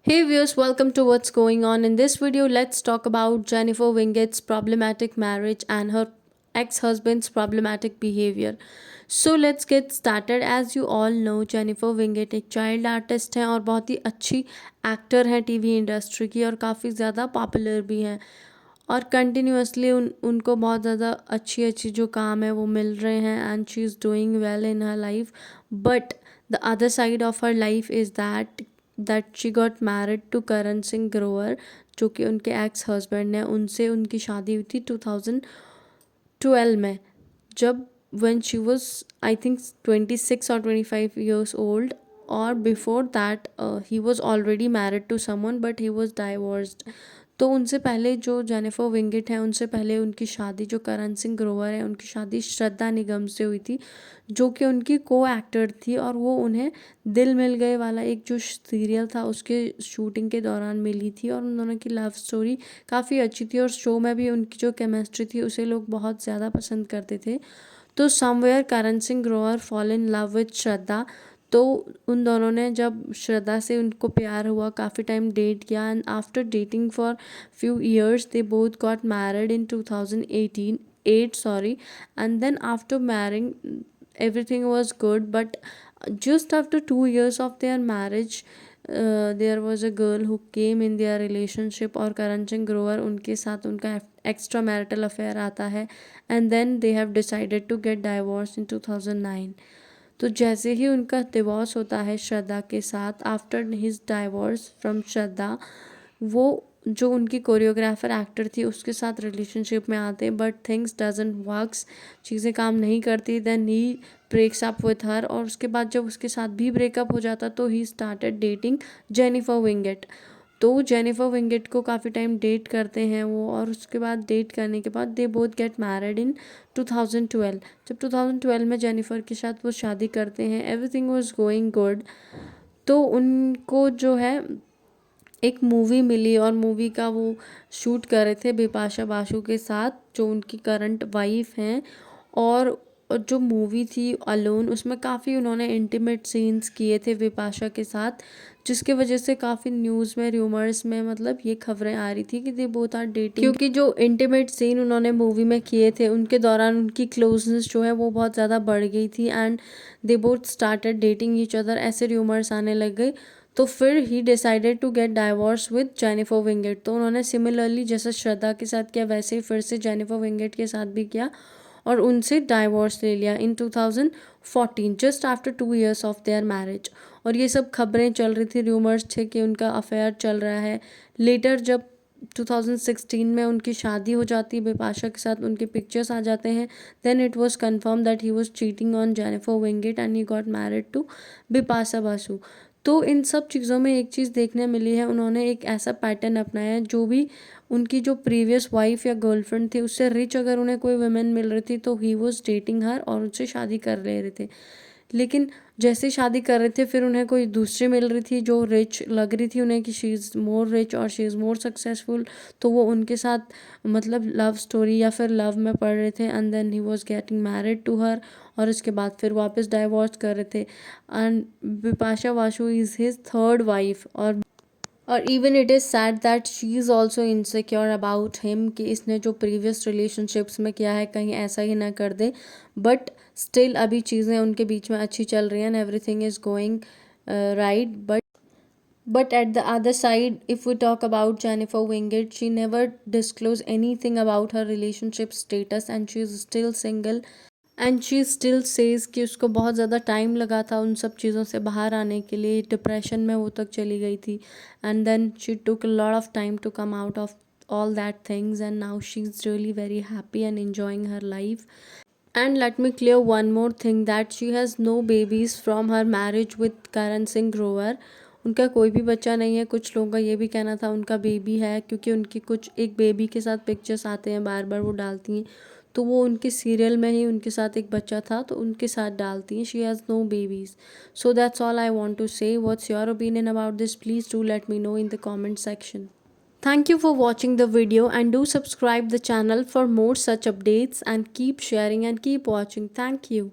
Hey viewers, welcome to What's Going On. In this video, let's talk about Jennifer Winget's problematic marriage and her ex-husband's problematic behavior. So let's get started. As you all know, Jennifer Wingate एक child artist हैं और बहुत ही अच्छी actor हैं TV industry की और काफ़ी ज़्यादा पॉपुलर भी हैं और कंटिन्यूसली उनको बहुत ज़्यादा अच्छी अच्छी जो काम है वो मिल रहे हैं and she is doing well in her life. But the other side of her life is that she got married to Karan Singh Grover, जो कि उनके एक्स हस्बैंड हैं. उनसे उनकी शादी हुई थी 2012 में, जब when she was I think 26 or 25 years old. और before that he was already married to someone but he was divorced. तो उनसे पहले जो जेनिफर विंगेट हैं उनसे पहले उनकी शादी जो करण सिंह ग्रोवर है उनकी शादी श्रद्धा निगम से हुई थी, जो कि उनकी को एक्टर थी. और वो उन्हें दिल मिल गए वाला एक जो सीरियल था उसके शूटिंग के दौरान मिली थी और उन दोनों की लव स्टोरी काफ़ी अच्छी थी और शो में भी उनकी जो केमिस्ट्री थी उसे लोग बहुत ज़्यादा पसंद करते थे. तो somewhere Karan Singh Grover fall in love with Shraddha. तो उन दोनों ने जब श्रद्धा से उनको प्यार हुआ, काफ़ी टाइम डेट किया and after dating for few years they both got married in 2018 8 sorry. And then after marrying everything was good, but just after 2 years of their marriage there was a girl who came in their relationship और करण सिंह ग्रोवर उनके साथ उनका extra marital affair आता है and then they have decided to get divorce in 2009. तो जैसे ही उनका divorce होता है श्रद्धा के साथ, आफ्टर हिज डाइवोर्स फ्रॉम श्रद्धा, वो जो उनकी कोरियोग्राफर एक्टर थी उसके साथ रिलेशनशिप में आते हैं बट थिंग्स डजंट वर्क्स, चीज़ें काम नहीं करती. Then he breaks up with her और उसके बाद जब उसके साथ भी ब्रेकअप हो जाता तो he started dating Jennifer Wingate. तो जेनिफर विंगेट को काफ़ी टाइम डेट करते हैं वो और उसके बाद डेट करने के बाद they both get married in 2012. जब 2012 में जेनिफर के साथ वो शादी करते हैं, एवरीथिंग वाज गोइंग गुड. तो उनको जो है एक मूवी मिली और मूवी का वो शूट कर रहे थे बिपाशा बासु के साथ, जो उनकी करंट वाइफ हैं. और जो मूवी थी अलोन, उसमें काफ़ी उन्होंने इंटीमेट सीन्स किए थे बिपाशा के साथ, जिसके वजह से काफ़ी न्यूज़ में र्यूमर्स में मतलब ये खबरें आ रही थी कि दे बोथ आर डेटिंग, क्योंकि जो इंटीमेट सीन उन्होंने मूवी में किए थे उनके दौरान उनकी क्लोजनेस जो है वो बहुत ज़्यादा बढ़ गई थी and they both started dating each other, ऐसे र्यूमर्स आने लग गए. तो फिर he decided to get divorce with Jennifer Wingate. तो उन्होंने सिमिलरली जैसे श्रद्धा के साथ किया वैसे ही फिर से जेनिफर विंगेट के साथ भी किया और उनसे डाइवोर्स ले लिया इन 2014, just after 2 years of their marriage. और ये सब खबरें चल रही थी, र्यूमर्स थे कि उनका अफेयर चल रहा है. लेटर जब 2016 में उनकी शादी हो जाती है बिपाशा के साथ, उनके पिक्चर्स आ जाते हैं, then it was confirm that he was cheating on Jennifer Wingate and he got married to Bipasha Basu. तो इन सब चीज़ों में एक चीज़ देखने मिली है, उन्होंने एक ऐसा पैटर्न अपनाया है, जो भी उनकी जो प्रीवियस वाइफ या गर्लफ्रेंड थी उससे रिच अगर उन्हें कोई वुमेन मिल रही थी तो ही वॉज डेटिंग हर और उनसे शादी कर ले रहे थे. लेकिन जैसे शादी कर रहे थे फिर उन्हें कोई दूसरी मिल रही थी जो रिच लग रही थी उन्हें कि शी इज़ मोर रिच और शी इज़ मोर सक्सेसफुल, तो वो उनके साथ मतलब लव स्टोरी या फिर लव में पड़ रहे थे and then he was getting married to her. और उसके बाद फिर वापस डाइवोर्स कर रहे थे and Bipasha Basu is his third wife. और even it is said that she is also insecure about him कि इसने जो प्रीवियस रिलेशनशिप्स में किया है कहीं ऐसा ही ना कर दे. बट स्टिल अभी चीज़ें उनके बीच में अच्छी चल रही हैं and everything is going right. But at the other side, if we talk about Jennifer Winget, she never disclosed anything about her relationship status and she is still single. And she still says कि उसको बहुत ज़्यादा time लगा था उन सब चीज़ों से बाहर आने के लिए, डिप्रेशन में वो तक चली गई थी and then she took a lot of time to come out of all that things and now she's really very happy and enjoying her life. And let me clear one more thing that she has no babies from her marriage with Karan Singh Grover. उनका कोई भी बच्चा नहीं है. कुछ लोगों का ये भी कहना था उनका बेबी है, क्योंकि उनकी कुछ एक बेबी के साथ पिक्चर्स आते हैं बार बार वो डालती हैं, तो वो उनके सीरियल में ही उनके साथ एक बच्चा था तो उनके साथ डालती हैं. She has no babies. So that's all I want to say. What's your opinion about this? Please do let me know in the comment section. Thank you for watching the video and do subscribe the channel for more such updates and keep sharing and keep watching. Thank you.